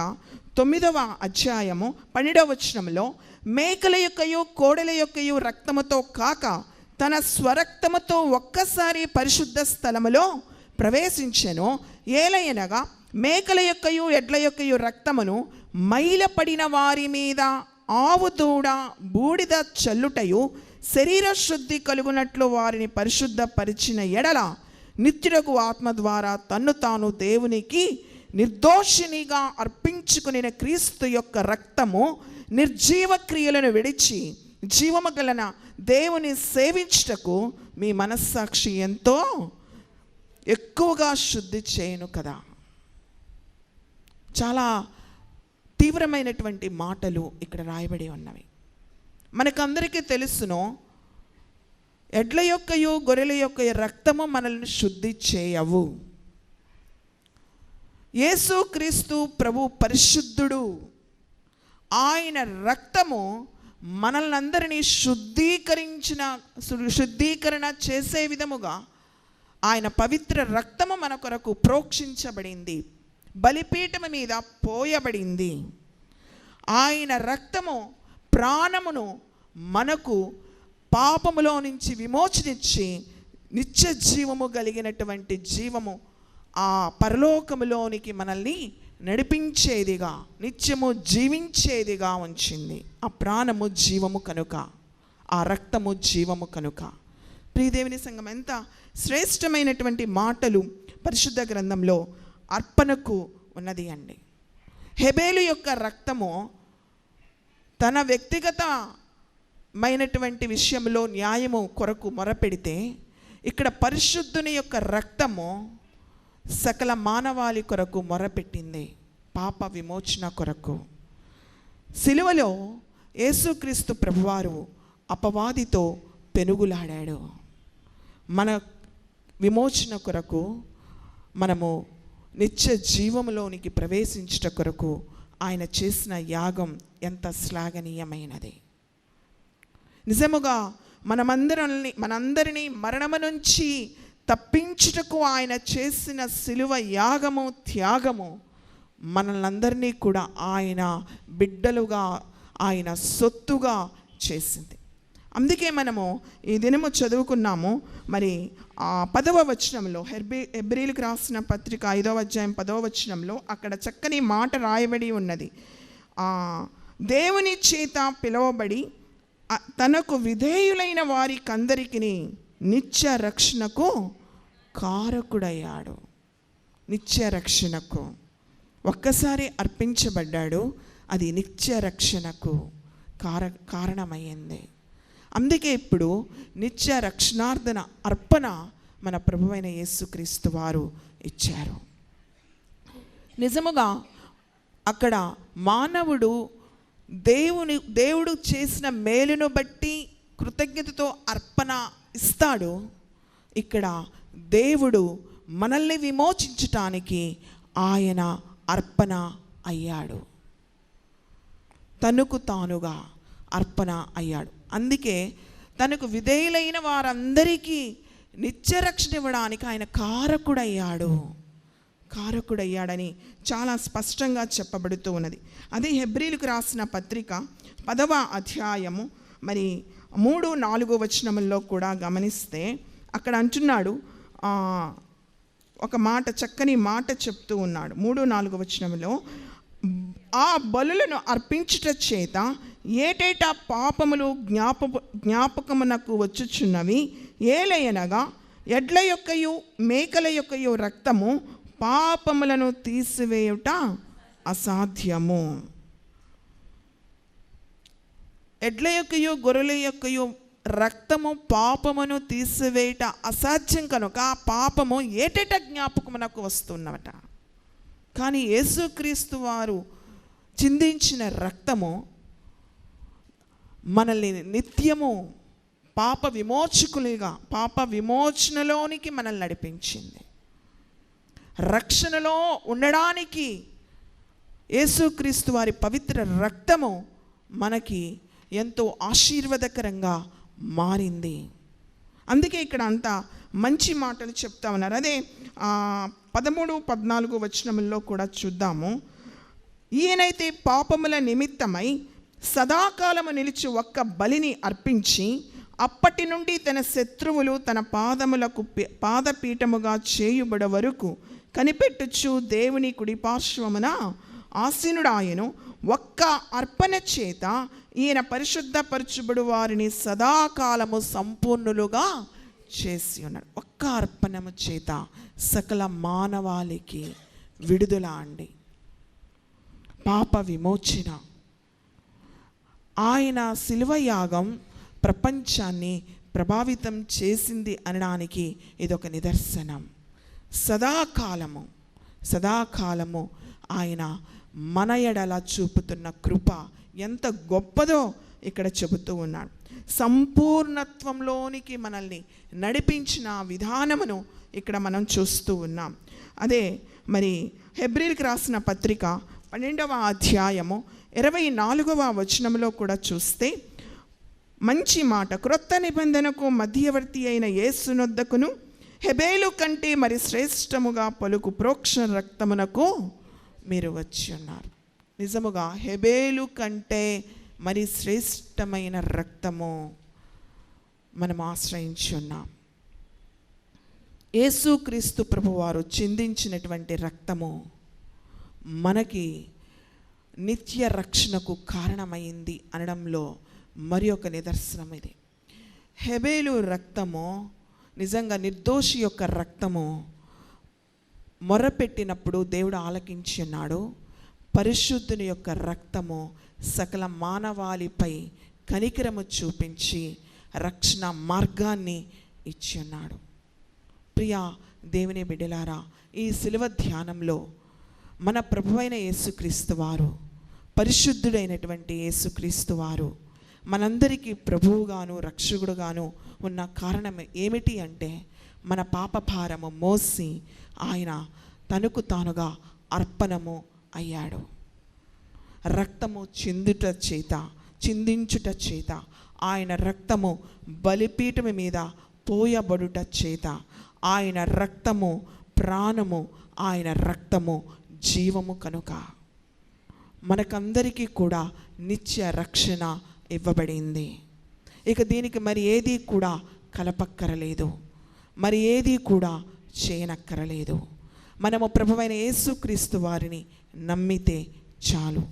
9వ అధ్యాయము 12వ వచనంలో, మేకల యొక్కయు కోడెల యొక్కయు రక్తముతో కాక తన స్వరక్తముతో ఒక్కసారి పరిశుద్ధ స్థలములో ప్రవేశించెను. ఏలయనగా మేకల యొక్కయు ఎడ్ల యొక్కయు రక్తమును మైలపడిన వారి మీద ఆవు దూడ బూడిద చల్లుటయు శరీర శుద్ధి కలుగునట్లు వారిని పరిశుద్ధపరిచిన ఎడల నిత్యుడకు ఆత్మ ద్వారా తన్ను తాను దేవునికి నిర్దోషినిగా అర్పించుకుని క్రీస్తు యొక్క రక్తము నిర్జీవ క్రియలను విడిచి జీవము గలన దేవుని సేవించుటకు మీ మనస్సాక్షి ఎంతో ఎక్కువగా శుద్ధి చేయను కదా. చాలా తీవ్రమైనటువంటి మాటలు ఇక్కడ రాయబడి ఉన్నవి. మనకందరికీ తెలుసును, ఎడ్ల యొక్కయు గొర్రెల యొక్క రక్తము మనల్ని శుద్ధి చేయవు. యేసుక్రీస్తు ప్రభు పరిశుద్ధుడు. ఆయన రక్తము మనల్ని అందరినీ శుద్ధీకరణ చేసే విధముగా ఆయన పవిత్ర రక్తము మన కొరకు ప్రోక్షించబడింది, బలిపీఠము మీద పోయబడింది. ఆయన రక్తము ప్రాణమును మనకు పాపములో నుంచి విమోచనిచ్చి నిత్య జీవము కలిగినటువంటి జీవము ఆ పరలోకములోనికి మనల్ని నడిపించేదిగా, నిత్యము జీవించేదిగా ఉంచింది. ఆ ప్రాణము జీవము కనుక, ఆ రక్తము జీవము కనుక. ప్రియదేవుని సంఘం, ఎంత శ్రేష్టమైనటువంటి మాటలు పరిశుద్ధ గ్రంథంలో అర్పణకు ఉన్నది అండి. హెబేలు యొక్క రక్తము తన వ్యక్తిగతమైనటువంటి విషయంలో న్యాయము కొరకు మొరపెడితే, ఇక్కడ పరిశుద్ధుని యొక్క రక్తము సకల మానవాళి కొరకు మొరపెట్టింది, పాప విమోచన కొరకు. సిలువలో యేసుక్రీస్తు ప్రభువారు అపవాదితో పెనుగులాడాడు. మన విమోచన కొరకు, మనము నిత్య జీవములోనికి ప్రవేశించుట కొరకు ఆయన చేసిన యాగం ఎంత శ్లాఘనీయమైనది. నిజముగా మనందరినీ మరణము నుంచి తప్పించుటకు ఆయన చేసిన సిలువ యాగము, త్యాగము మనల్నందరినీ కూడా ఆయన బిడ్డలుగా, ఆయన సొత్తుగా చేసింది. అందుకే మనము ఈ దినము చదువుకున్నాము. మరి 10వ వచనంలో, హెబ్రీయులకు రాసిన పత్రిక 5వ అధ్యాయం 10వ వచనంలో అక్కడ చక్కని మాట రాయబడి ఉన్నది. దేవుని చేత పిలువబడి తనకు విధేయులైన వారికందరికి నిత్య రక్షణకు కారకుడయ్యాడు. నిత్య రక్షణకు ఒక్కసారి అర్పించబడ్డాడు, అది నిత్య రక్షణకు కారణమైంది. అందుకే ఇప్పుడు నిత్య రక్షణార్థన అర్పణ మన ప్రభువైన యేసుక్రీస్తు వారు ఇచ్చారు. నిజముగా అక్కడ మానవుడు దేవుడు చేసిన మేలును బట్టి కృతజ్ఞతతో అర్పణ ఇస్తాడు. ఇక్కడ దేవుడు మనల్ని విమోచించటానికి ఆయన అర్పణ అయ్యాడు, తనకు తానుగా అర్పణ అయ్యాడు. అందుకే తనకు విధేయులైన వారందరికీ నిత్యరక్షణ ఇవ్వడానికి ఆయన కారకుడయ్యాడని చాలా స్పష్టంగా చెప్పబడుతూ ఉన్నది. అదే హెబ్రీలకు రాసిన పత్రిక 10వ అధ్యాయము మరి 3-4 వచనముల్లో కూడా గమనిస్తే అక్కడ అంటున్నాడు, ఒక మాట, చక్కని మాట చెప్తూ ఉన్నాడు. 3-4 వచనములో, ఆ బలులను అర్పించుట చేత ఏటేటా పాపములు జ్ఞాపకమునకు వచ్చుచున్నవి. ఏలయనగా ఎడ్ల యొక్కయు మేకల యొక్కయు రక్తము పాపములను తీసివేయుట అసాధ్యము. ఎడ్ల యొక్కయు గొర్రెల యొక్కయు రక్తము పాపమును తీసివేయట అసాధ్యం కనుక ఆ పాపము ఏటేట జ్ఞాపకమునకు వస్తున్నవట. కానీ యేసుక్రీస్తు వారు చిందించిన రక్తము మనల్ని నిత్యము పాప విమోచనలోనికి మనల్ని నడిపించింది. రక్షణలో ఉండడానికి యేసుక్రీస్తు వారి పవిత్ర రక్తము మనకి ఎంతో ఆశీర్వాదకరంగా మారింది. అందుకే ఇక్కడ అంతా మంచి మాటలు చెప్తా ఉన్నారు. అదే 13-14 వచనముల్లో కూడా చూద్దాము. ఈయనైతే పాపముల నిమిత్తమై సదాకాలము నిలిచి ఒక్క బలిని అర్పించి అప్పటి నుండి తన శత్రువులు తన పాదములకు పాదపీఠముగా చేయుబడ వరకు కనిపెట్టుచు దేవుని కుడిపార్శ్వమున ఆసీనుడాయను. ఒక్క అర్పణ చేత ఈయన పరిశుద్ధపరచుబడు వారిని సదాకాలము సంపూర్ణులుగా చేసి ఉన్నాడు. ఒక్క అర్పణము చేత సకల మానవాళికి విడుదల అండి, పాప విమోచన. ఆయన శిలువ యాగం ప్రపంచాన్ని ప్రభావితం చేసింది అనడానికి ఇదొక నిదర్శనం. సదాకాలము ఆయన మన ఎడల చూపుతున్న కృప ఎంత గొప్పదో ఇక్కడ చెబుతూ ఉన్నాడు. సంపూర్ణత్వంలోనికి మనల్ని నడిపించిన విధానమును ఇక్కడ మనం చూస్తూ ఉన్నాం. అదే మరి హెబ్రీలకు రాసిన పత్రిక 12వ అధ్యాయము 24వ వచనంలో కూడా చూస్తే మంచి మాట, క్రొత్త నిబంధనకు మధ్యవర్తి అయిన యేసునొద్దకును హెబేలు కంటే మరి శ్రేష్టముగా పలుకు ప్రోక్షణ రక్తమునకు మీరు వచ్చి ఉన్నారు. నిజముగా హెబేలు కంటే మరి శ్రేష్టమైన రక్తము మనం ఆశ్రయించి ఉన్నాం. యేసుక్రీస్తు ప్రభువారు చిందించినటువంటి రక్తము మనకి నిత్య రక్షణకు కారణమైంది అనడంలో మరి ఒక నిదర్శనం ఇది. హెబేలు రక్తము నిజంగా నిర్దోషి యొక్క రక్తము మొరపెట్టినప్పుడు దేవుడు ఆలకించి ఉన్నాడు. పరిశుద్ధుని యొక్క రక్తము సకల మానవాళిపై కనికరము చూపించి రక్షణ మార్గాన్ని ఇచ్చి ఉన్నాడు. ప్రియా దేవుని బిడ్డలారా, ఈ శిలువ ధ్యానంలో మన ప్రభువైన యేసుక్రీస్తు వారు, పరిశుద్ధుడైనటువంటి యేసుక్రీస్తు వారు మనందరికీ ప్రభువుగాను రక్షకుడుగాను ఉన్న కారణం ఏమిటి అంటే, మన పాపభారము మోసి ఆయన తనకు తానుగా అర్పణము అయ్యాడు. రక్తము చిందించుట చేత ఆయన రక్తము బలిపీఠము మీద పోయబడుట చేత ఆయన రక్తము ప్రాణము, ఆయన రక్తము జీవము కనుక మనకందరికీ కూడా నిత్య రక్షణ ఇవ్వబడింది. ఇక దీనికి మరి ఏది కూడా కలపక్కరలేదు, మరి ఏది కూడా చేయనక్కరలేదు. మనము ప్రభువైన యేసుక్రీస్తు వారిని నమ్మితే చాలు,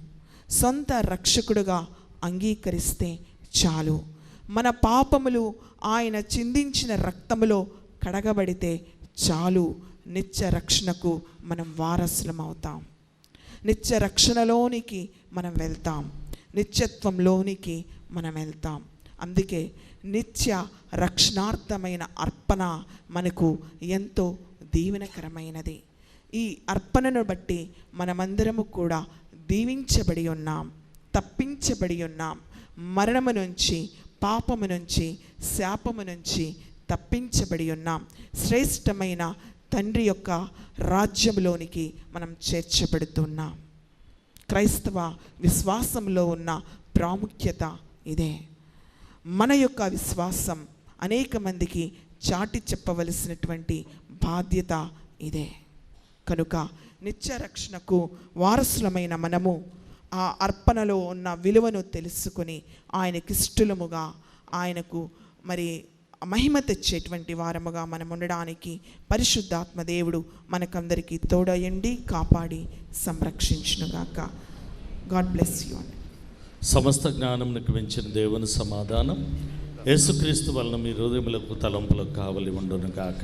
సొంత రక్షకుడుగా అంగీకరిస్తే చాలు. మన పాపములు ఆయన చిందించిన రక్తములో కడగబడితే చాలు, నిత్య రక్షణకు మనం వారసులం అవుతాం. నిత్య రక్షణలోనికి మనం వెళ్తాం, నిత్యత్వంలోనికి మనం వెళ్తాం. అందుకే నిత్య రక్షణార్థమైన అర్పణ మనకు ఎంతో దీవెనకరమైనది. ఈ అర్పణను బట్టి మనమందరము కూడా దీవించబడి ఉన్నాం, తప్పించబడి ఉన్నాం. మరణము నుంచి, పాపము నుంచి, శాపము నుంచి తప్పించబడి ఉన్నాం. శ్రేష్టమైన తండ్రి యొక్క రాజ్యంలోనికి మనం చేర్చబడుతున్నాం. క్రైస్తవ విశ్వాసంలో ఉన్న ప్రాముఖ్యత ఇదే. మన యొక్క విశ్వాసం అనేక మందికి చాటి చెప్పవలసినటువంటి బాధ్యత ఇదే. కనుక నిత్య రక్షణకు వారసులమైన మనము ఆ అర్పణలో ఉన్న విలువను తెలుసుకొని ఆయనకిష్టముగా, ఆయనకు మరి మహిమ తెచ్చేటువంటి వారముగా మనం ఉండడానికి పరిశుద్ధాత్మ దేవుడు మనకందరికీ తోడయండి, కాపాడి సంరక్షించునుగాక. God bless you. సమస్త జ్ఞానమునకు మించిన దేవుని సమాధానం యేసుక్రీస్తు వలన మీ హృదయములకు తలంపులకు కావలి ఉండును గాక.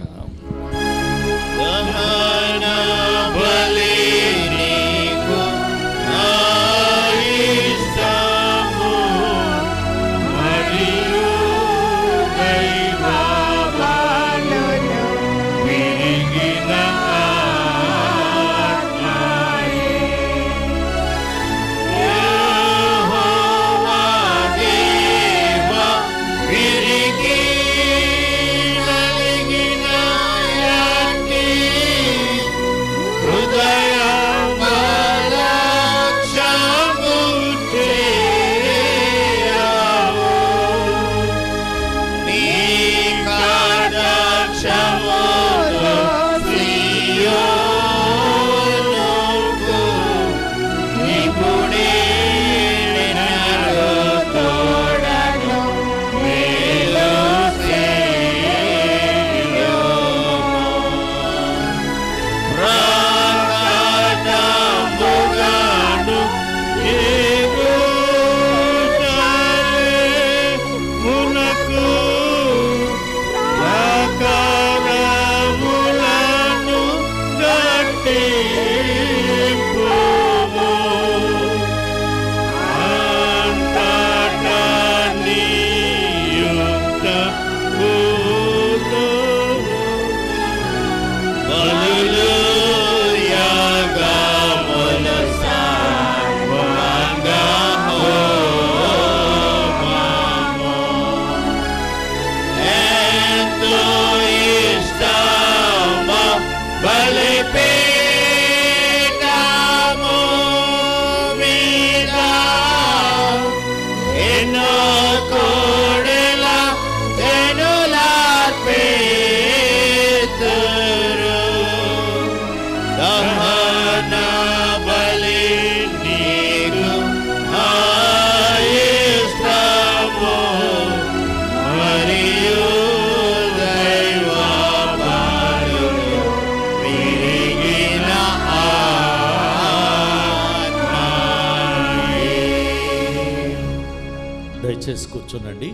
దయచేసి కూర్చోనండి.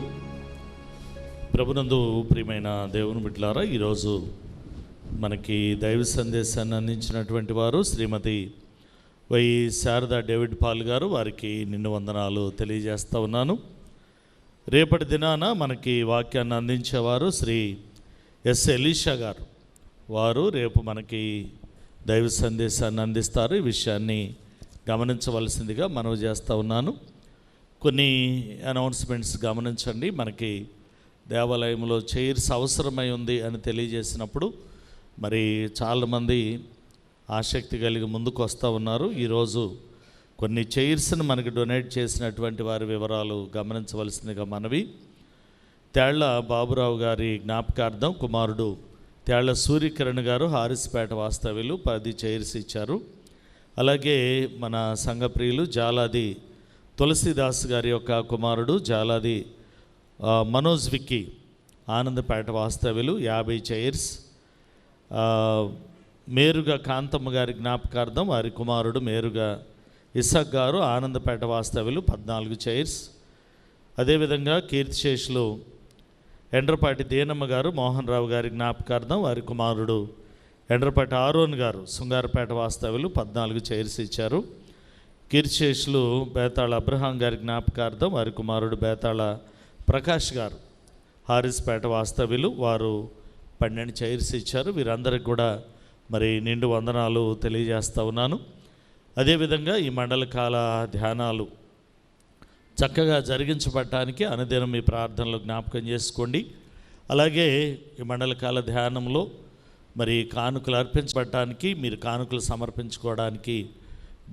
ప్రభునందు ప్రియమైన దేవుని బిడ్డలారా, ఈరోజు మనకి దైవ సందేశాన్ని అందించినటువంటి వారు శ్రీమతి వై శారదా డేవిడ్ పాల్ గారు. వారికి నిన్ను వందనాలు తెలియజేస్తూ ఉన్నాను. రేపటి దినాన మనకి వాక్యాన్ని అందించేవారు శ్రీ ఎస్ ఎలీషా గారు. వారు రేపు మనకి దైవ సందేశాన్ని అందిస్తారు. ఈ విషయాన్ని గమనించవలసిందిగా మనవి చేస్తూ ఉన్నాను. కొన్ని అనౌన్స్మెంట్స్ గమనించండి. మనకి దేవాలయంలో చైర్స్ అవసరమై ఉంది అని తెలియజేసినప్పుడు మరి చాలామంది ఆసక్తి కలిగి ముందుకు వస్తూ ఉన్నారు. ఈరోజు కొన్ని చైర్స్ని మనకి డొనేట్ చేసినటువంటి వారి వివరాలు గమనించవలసిందిగా మనవి. తేళ్ల బాబురావు గారి జ్ఞాపకార్థం కుమారుడు తేళ్ల సూర్యకిరణ్ గారు హారిస్పేట వాస్తవ్యులు 10 చైర్స్ ఇచ్చారు. అలాగే మన సంఘప్రియులు జాలాది తులసిదాస్ గారి యొక్క కుమారుడు జాలాది మనోజ్ విక్కీ ఆనందపేట వాస్తవ్యులు 50 చైర్స్. మేరుగా కాంతమ్మ గారి జ్ఞాపకార్థం వారి కుమారుడు మేరుగా ఇసాక్ గారు ఆనందపేట వాస్తవ్యులు 14 చైర్స్. అదేవిధంగా కీర్తిశేషులు ఎండ్రపాటి దేనమ్మ గారు మోహన్ రావు గారి జ్ఞాపకార్థం వారి కుమారుడు ఎండ్రపాటి ఆరోన్ గారు శృంగారపేట వాస్తవ్యులు 14 చైర్స్ ఇచ్చారు. కీర్తిశేషులు బేతాళ అబ్రహాం గారి జ్ఞాపకార్థం వారి కుమారుడు బేతాళ ప్రకాష్ గారు హారిస్పేట వాస్తవ్యులు, వారు 12 చైర్స్ ఇచ్చారు. వీరందరికి కూడా మరి నిండు వందనాలు తెలియజేస్తూ ఉన్నాను. అదేవిధంగా ఈ మండల కాల ధ్యానాలు చక్కగా జరిగించబడటానికి అనుదినం మీ ప్రార్థనలు జ్ఞాపకం చేసుకోండి. అలాగే ఈ మండల కాల ధ్యానంలో మరి కానుకలు అర్పించబడటానికి, మీరు కానుకలు సమర్పించుకోవడానికి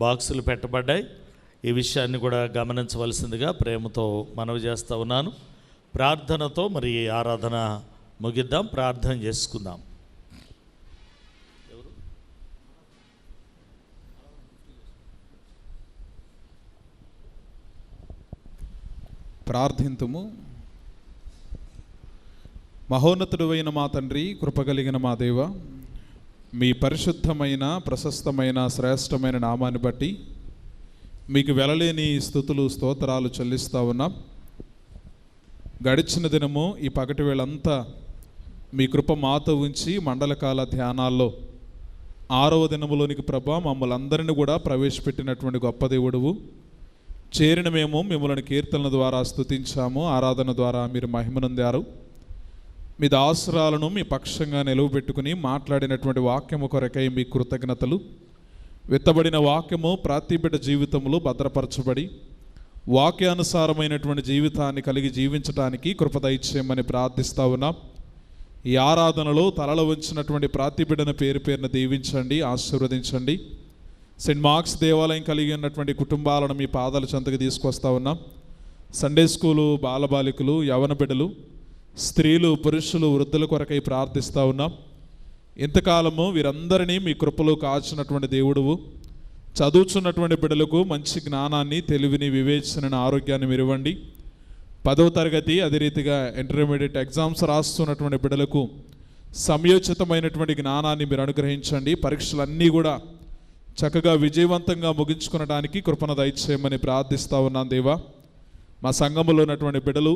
బాక్సులు పెట్టబడ్డాయి. ఈ విషయాన్ని కూడా గమనించవలసిందిగా ప్రేమతో మనవి చేస్తూ ఉన్నాను. ప్రార్థనతో మరి ఆరాధన ముగిద్దాం. ప్రార్థన చేసుకుందాం. ప్రార్థింతుము. మహోన్నతుడైన మా తండ్రి, కృపగలిగిన మా దేవ, మీ పరిశుద్ధమైన, ప్రశస్తమైన, శ్రేష్టమైన నామాన్ని బట్టి మీకు వెలలేని స్తుతులు, స్తోత్రాలు చెల్లిస్తూ ఉన్నాం. గడిచిన దినము ఈ పగటి వేళంతా మీ కృప మాతో ఉంచి మండలకాల ధ్యానాల్లో 6వ దినములోనికి ప్రభా మమ్మల్ని అందరినీ కూడా ప్రవేశపెట్టినటువంటి గొప్ప దేవుడువు. చేరిన మేము మిమ్మల్ని కీర్తనల ద్వారా స్తుతించాము, ఆరాధన ద్వారా మీరు మహిమనొందారు. మీ దాసురాలను మీ పక్షంగా నిలువబెట్టుకుని మాట్లాడినటువంటి వాక్యము కొరకై మీ కృతజ్ఞతలు. విత్తబడిన వాక్యము ప్రతి బిడ్డ జీవితంలో భద్రపరచబడి వాక్యానుసారమైనటువంటి జీవితాన్ని కలిగి జీవించడానికి కృప దయచేయమని ప్రార్థిస్తా ఉన్నాం. ఈ ఆరాధనలో తలలో ఉంచినటువంటి ప్రతి బిడ్డను పేరు పేరున దీవించండి, ఆశీర్వదించండి. సెయింట్ మార్క్స్ దేవాలయం కలిగి ఉన్నటువంటి కుటుంబాలను మీ పాదాల చెంతకు తీసుకొస్తా ఉన్నాం. సండే స్కూలు బాలబాలికలు, యవన బిడ్డలు, స్త్రీలు, పురుషులు, వృద్ధుల కొరకై ప్రార్థిస్తూ ఉన్నాం. ఇంతకాలము వీరందరినీ మీ కృపలో కాచినటువంటి దేవుడువు. చదువుతున్నటువంటి బిడ్డలకు మంచి జ్ఞానాన్ని, తెలివిని, వివేచనను, ఆరోగ్యాన్ని మీరు ఇవ్వండి. 10వ తరగతి అదే రీతిగా ఇంటర్మీడియట్ ఎగ్జామ్స్ రాస్తున్నటువంటి బిడ్డలకు సమయోచితమైనటువంటి జ్ఞానాన్ని మీరు అనుగ్రహించండి. పరీక్షలన్నీ కూడా చక్కగా విజయవంతంగా ముగించుకునడానికి కృపణ దయచేయమని ప్రార్థిస్తూ ఉన్నాను దేవా. మా సంఘములో ఉన్నటువంటి బిడ్డలు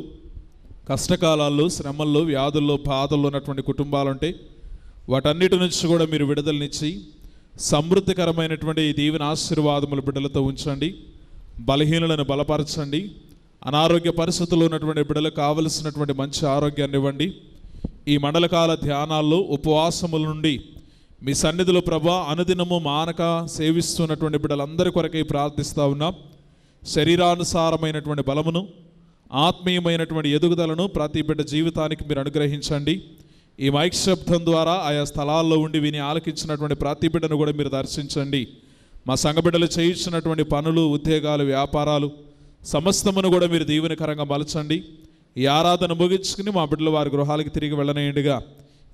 కష్టకాలాల్లో, శ్రమల్లో, వ్యాధుల్లో, బాధల్లో ఉన్నటువంటి కుటుంబాలు ఉంటే వాటన్నిటి నుంచి కూడా మీరు విడుదలనిచ్చి సమృద్ధికరమైనటువంటి ఈ దీవెన ఆశీర్వాదములు బిడ్డలతో ఉంచండి. బలహీనులను బలపరచండి. అనారోగ్య పరిస్థితుల్లో ఉన్నటువంటి బిడ్డలకు కావలసినటువంటి మంచి ఆరోగ్యాన్ని ఇవ్వండి. ఈ మండలకాల ధ్యానాల్లో ఉపవాసముల నుండి మీ సన్నిధిలో ప్రభా అనుదినము మానక సేవిస్తున్నటువంటి బిడ్డలందరి కొరకై ప్రార్థిస్తూ ఉన్నాం. శరీరానుసారమైనటువంటి బలమును, ఆత్మీయమైనటువంటి ఎదుగుదలను ప్రతి బిడ్డ జీవితానికి మీరు అనుగ్రహించండి. ఈ మైక్ శబ్దం ద్వారా ఆయా స్థలాల్లో ఉండి విని ఆలకించినటువంటి ప్రతి బిడ్డను కూడా మీరు దర్శించండి. మా సంఘ బిడ్డలు చేయించినటువంటి పనులు, ఉద్యోగాలు, వ్యాపారాలు సమస్తమును కూడా మీరు దీవెనకరంగా మలచండి. ఈ ఆరాధన ముగించుకుని మా బిడ్డలు వారి గృహాలకు తిరిగి వెళ్ళనేయండిగా.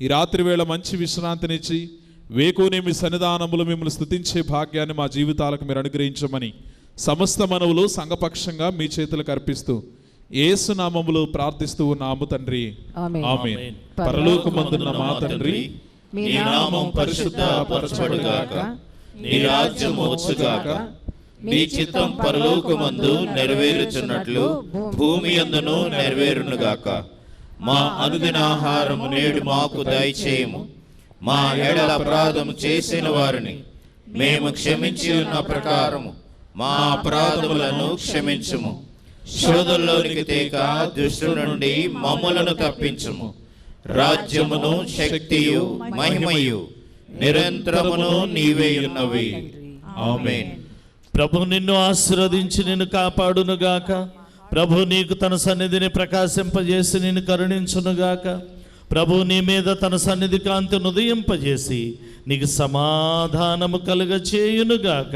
ఈ రాత్రి వేళ మంచి విశ్రాంతినిచ్చి వేకునే మీ సన్నిధానములు మిమ్మల్ని స్తుతించే భాగ్యాన్ని మా జీవితాలకు మీరు అనుగ్రహించమని సమస్త మనవులు సంఘపక్షంగా మీ చేతులకు అర్పిస్తూ యేసు నామములో ప్రార్థిస్తూ ఉన్నాము తండ్రి, ఆమేన్. పరలోకమందున్న మా తండ్రి, మీ నామం పరిశుద్ధపరచబడుగాక, నీ రాజ్యం వచ్చుగాక, మీ చిత్తం పరలోకమందు నెరవేరుచున్నట్లు భూమి యందును నెరవేరునుగాక. మా అనుదిన ఆహారము నేడు మాకు దయచేయము. మా ఎడల అపరాధము చేసిన వారిని మేము క్షమించి ఉన్న ప్రకారము మా అపరాధములను క్షమించుము. శోధంలోనికి తేక దుష్టుల నుండి మమ్ములను తప్పించుము. రాజ్యమును, శక్తియు, మహిమయు నిరంతరమును నీవే ఉన్నవి. ఆమేన్. ప్రభు నిన్ను ఆశీర్వదించి నిన్ను కాపాడునుగాక. ప్రభు నీకు తన సన్నిధిని ప్రకాశింపజేసి నిన్ను కరుణించునుగాక. ప్రభు నీ మీద తన సన్నిధి కాంతిని ఉదయింపజేసి నీకు సమాధానము కలుగచేయునుగాక.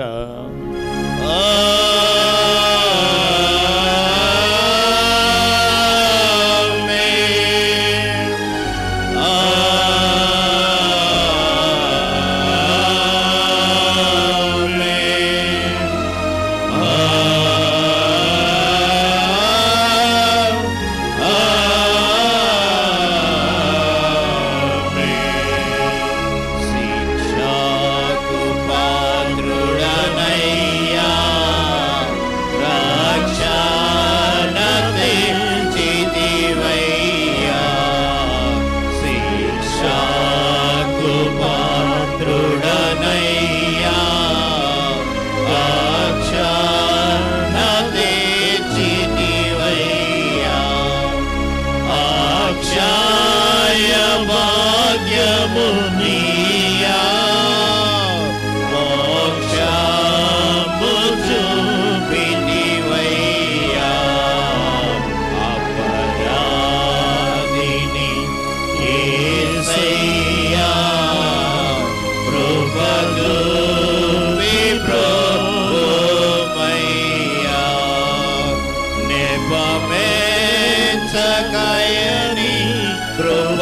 ఉంచకాయని ప్రభు